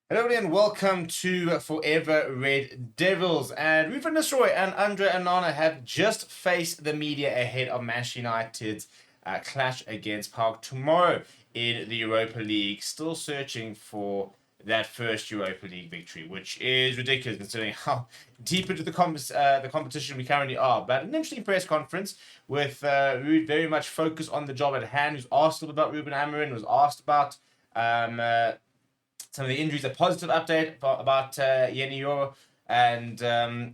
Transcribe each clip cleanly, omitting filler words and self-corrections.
Hello everybody and welcome to Forever Red Devils. And Ruud van Nistelrooy and Andre Onana have just faced the media ahead of Manchester United's clash against Park tomorrow in the Europa League. Still searching for that first Europa League victory, which is ridiculous considering how deep into the competition we currently are. But an interesting press conference with Ruud very much focused on the job at hand. He was asked a little about Ruben Amorim, was asked about some of the injuries, a positive update about Yoro and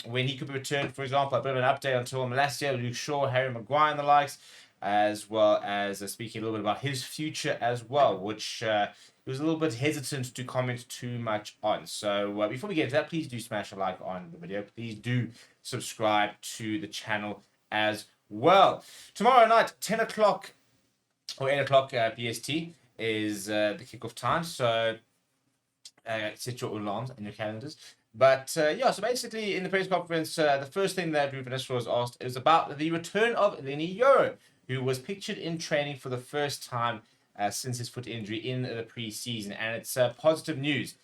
when he could be returned, for example, a bit of an update on Tyrell Malacia, Luke Shaw, Harry Maguire and the likes, as well as speaking a little bit about his future as well, which he was a little bit hesitant to comment too much on. So before we get to that, please do smash a like on the video. Please do subscribe to the channel as well. Tomorrow night, 10 o'clock or 8 o'clock PST is the kickoff time. So set your alarms in your calendars. But so basically in the press conference, the first thing that Ruud van Nistelrooy was asked is about the return of Yoro, who was pictured in training for the first time since his foot injury in the pre-season. And it's positive news.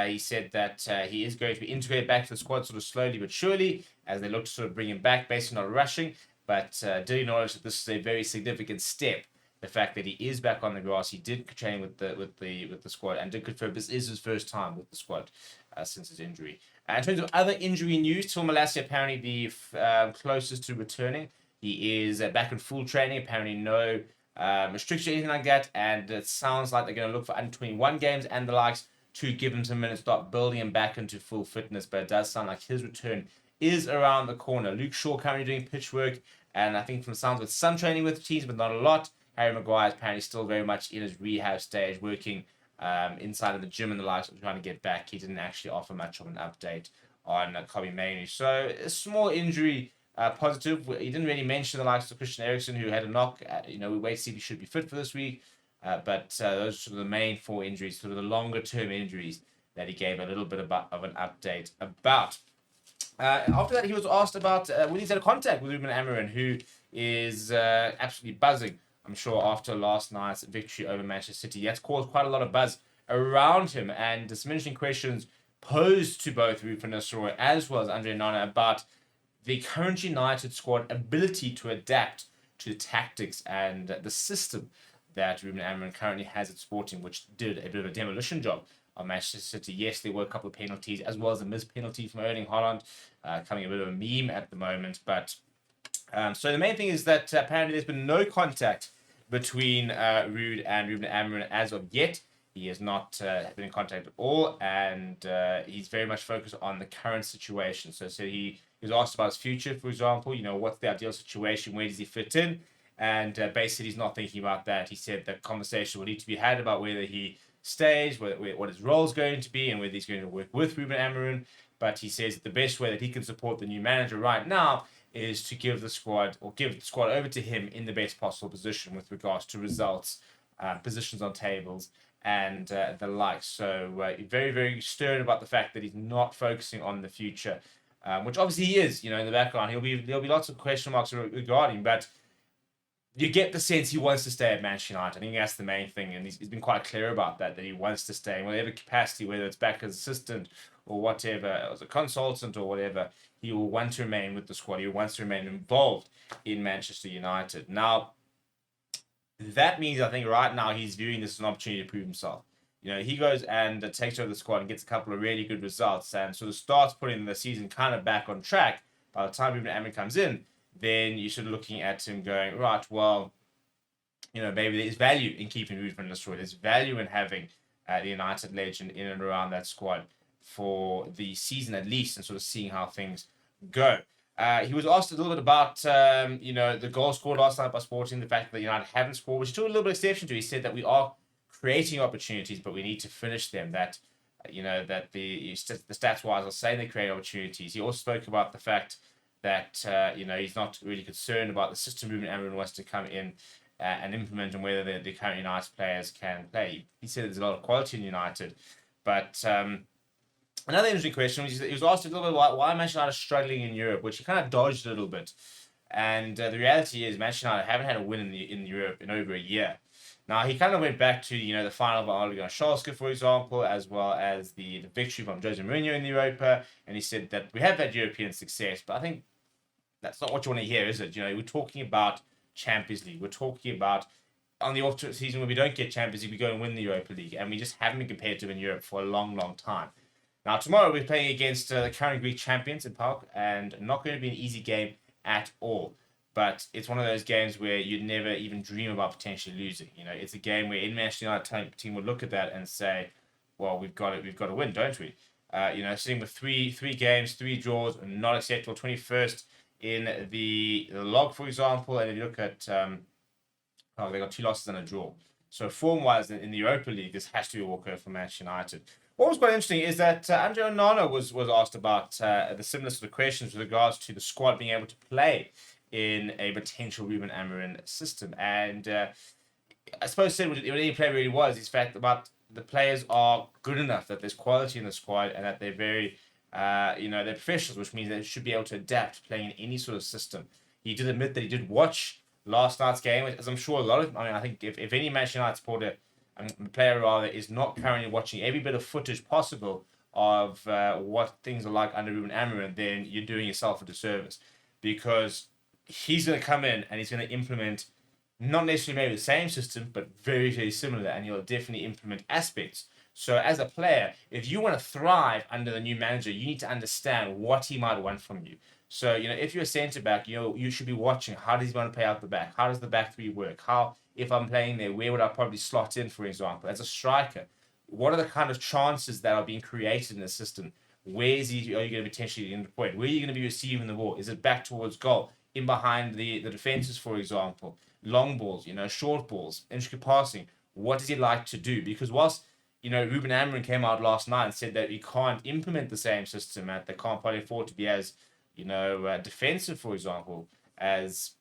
He said that he is going to be integrated back to the squad sort of slowly but surely as they look to sort of bring him back, basically not rushing. But did acknowledge that this is a very significant step. The fact that he is back on the grass, he did train with the squad, and did confirm this is his first time with the squad since his injury. In terms of other injury news, Tyrell Malacia apparently the closest to returning. He is back in full training. Apparently, no restriction or anything like that, and it sounds like they're going to look for under 21 games and the likes to give him some minutes, start building him back into full fitness. But it does sound like his return is around the corner. Luke Shaw currently doing pitch work, and I think from the sounds with some training with the teams, but not a lot. Harry Maguire is apparently still very much in his rehab stage, working inside of the gym and the likes, trying to get back. He didn't actually offer much of an update on Kobe Mainoo. So a small injury positive. He didn't really mention the likes of Christian Eriksen, who had a knock. We wait to see if he should be fit for this week. But those are sort of the main four injuries, sort of the longer term injuries that he gave a little bit of an update about. After that, he was asked about whether he's had contact with Ruben Amorim, who is absolutely buzzing. I'm sure after last night's victory over Manchester City, that's caused quite a lot of buzz around him. And some interesting questions posed to both Ruud van Nistelrooy as well as Andre Onana about the current United squad ability to adapt to the tactics and the system that Ruben Amorim currently has at Sporting, which did a bit of a demolition job on Manchester City. Yes, there were a couple of penalties, as well as a missed penalty from Erling Haaland, coming a bit of a meme at the moment. But so the main thing is that apparently there's been no contact between Ruud and Ruben Amorim as of yet. He has not been in contact at all, and he's very much focused on the current situation. So he was asked about his future, for example. What's the ideal situation? Where does he fit in? And basically, he's not thinking about that. He said that conversation will need to be had about whether he stays, what his role is going to be, and whether he's going to work with Ruben Amorim. But he says that the best way that he can support the new manager right now is to give the squad over to him in the best possible position with regards to results, positions on tables, and the like. So very, very stern about the fact that he's not focusing on the future, which obviously he is. In the background, there'll be lots of question marks regarding, but you get the sense he wants to stay at Manchester United. I think that's the main thing, and he's been quite clear about that he wants to stay in whatever capacity, whether it's back as assistant or whatever, as a consultant or whatever. He will want to remain with the squad. He wants to remain involved in Manchester United. Now, that means I think right now he's viewing this as an opportunity to prove himself. He goes and takes over the squad and gets a couple of really good results and sort of starts putting the season kind of back on track. By the time Ruben Amorim comes in, then you're sort of looking at him going, right, well, maybe there's value in keeping Ruud van Nistelrooy. There's value in having the United legend in and around that squad for the season at least, and sort of seeing how things go. He was asked a little bit about, the goal scored last night by Sporting, the fact that United haven't scored, which he took a little bit of exception to. He said that we are creating opportunities, but we need to finish them. That, that the stats-wise are saying they create opportunities. He also spoke about the fact that, he's not really concerned about the system Ruben Amorim wants to come in and implement, and whether the current United players can play. He said there's a lot of quality in United, but another interesting question was he was asked a little bit why Manchester United is struggling in Europe, which he kind of dodged a little bit. And the reality is Manchester United haven't had a win in Europe in over a year. Now, he kind of went back to, the final of Ole Gunnar Solskjaer, for example, as well as the victory from Jose Mourinho in the Europa. And he said that we have had European success, but I think that's not what you want to hear, is it? We're talking about Champions League. We're talking about on the off season where we don't get Champions League, we go and win the Europa League. And we just haven't been competitive in Europe for a long, long time. Now, tomorrow we're playing against the current Greek champions in Park, and not going to be an easy game at all. But it's one of those games where you'd never even dream about potentially losing. It's a game where Manchester United team would look at that and say, "Well, we've got to win, don't we?" Sitting with three games, 3 draws, not acceptable. 21st in the log, for example, and if you look at, they got 2 losses and a draw. So form-wise in the Europa League, this has to be a walkover for Manchester United. What was quite interesting is that Andre Onana was asked about the similar sort of questions with regards to the squad being able to play in a potential Ruben Amorim system. And I suppose said what any player really was, is fact about the players are good enough, that there's quality in the squad, and that they're very, they're professionals, which means they should be able to adapt playing in any sort of system. He did admit that he did watch last night's game, as I'm sure a lot of, I think if any Manchester United supporter, player rather, is not currently watching every bit of footage possible of what things are like under Ruben Amorim, then you're doing yourself a disservice, because he's going to come in and he's going to implement not necessarily maybe the same system, but very, very similar, and he'll definitely implement aspects. So as a player, if you want to thrive under the new manager, you need to understand what he might want from you. So, if you're a centre-back, you should be watching, how does he want to play out the back? How does the back three work? How, if I'm playing there, where would I probably slot in, for example? As a striker, what are the kind of chances that are being created in the system? Where are you going to potentially in the point? Where are you going to be receiving the ball? Is it back towards goal? In behind the defenses, for example? Long balls, short balls, intricate passing. What does he like to do? Because whilst, Ruben Amorim came out last night and said that he can't implement the same system, and they can't probably afford to be as, defensive, for example, as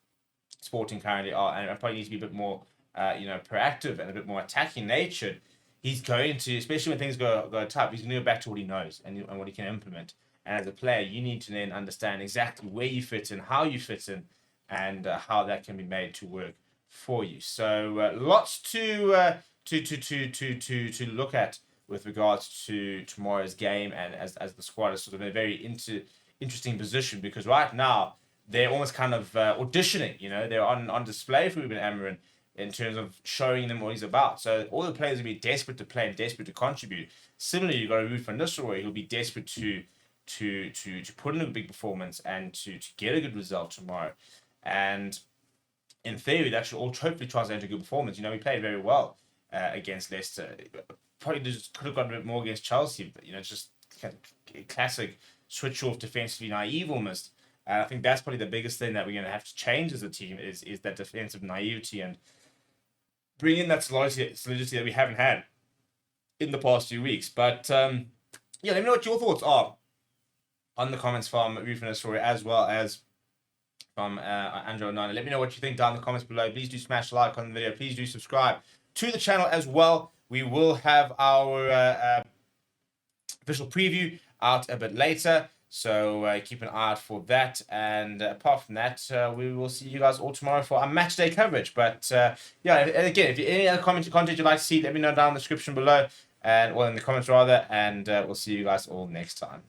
Sporting currently are, and probably need to be a bit more, proactive and a bit more attacking natured. He's going to, especially when things go tough, he's going to go back to what he knows and what he can implement. And as a player, you need to then understand exactly where you fit in, how you fit in, and how that can be made to work for you. So lots to look at with regards to tomorrow's game, and as the squad is sort of in a very interesting position, because right now they're almost kind of auditioning. They're on display for Ruben Amorim in terms of showing them what he's about. So all the players will be desperate to play and desperate to contribute. Similarly, you've got Ruud van Nistelrooy, who'll be desperate to put in a big performance and to get a good result tomorrow. And in theory, that should all hopefully translate into a good performance. We played very well against Leicester. Probably just could have gotten a bit more against Chelsea, but it's just kind of classic switch off defensively naive almost. And I think that's probably the biggest thing that we're going to have to change as a team is that defensive naivety, and bring in that solidity that we haven't had in the past few weeks. But let me know what your thoughts are on the comments from Ruud van Nistelrooy, as well as from Andre Onana. Let me know what you think down in the comments below. Please do smash like on the video. Please do subscribe to the channel as well. We will have our official preview out a bit later, so keep an eye out for that. And apart from that, we will see you guys all tomorrow for our match day coverage. But and again, if you any other content you'd like to see, let me know down in the description below, or in the comments rather, and we'll see you guys all next time.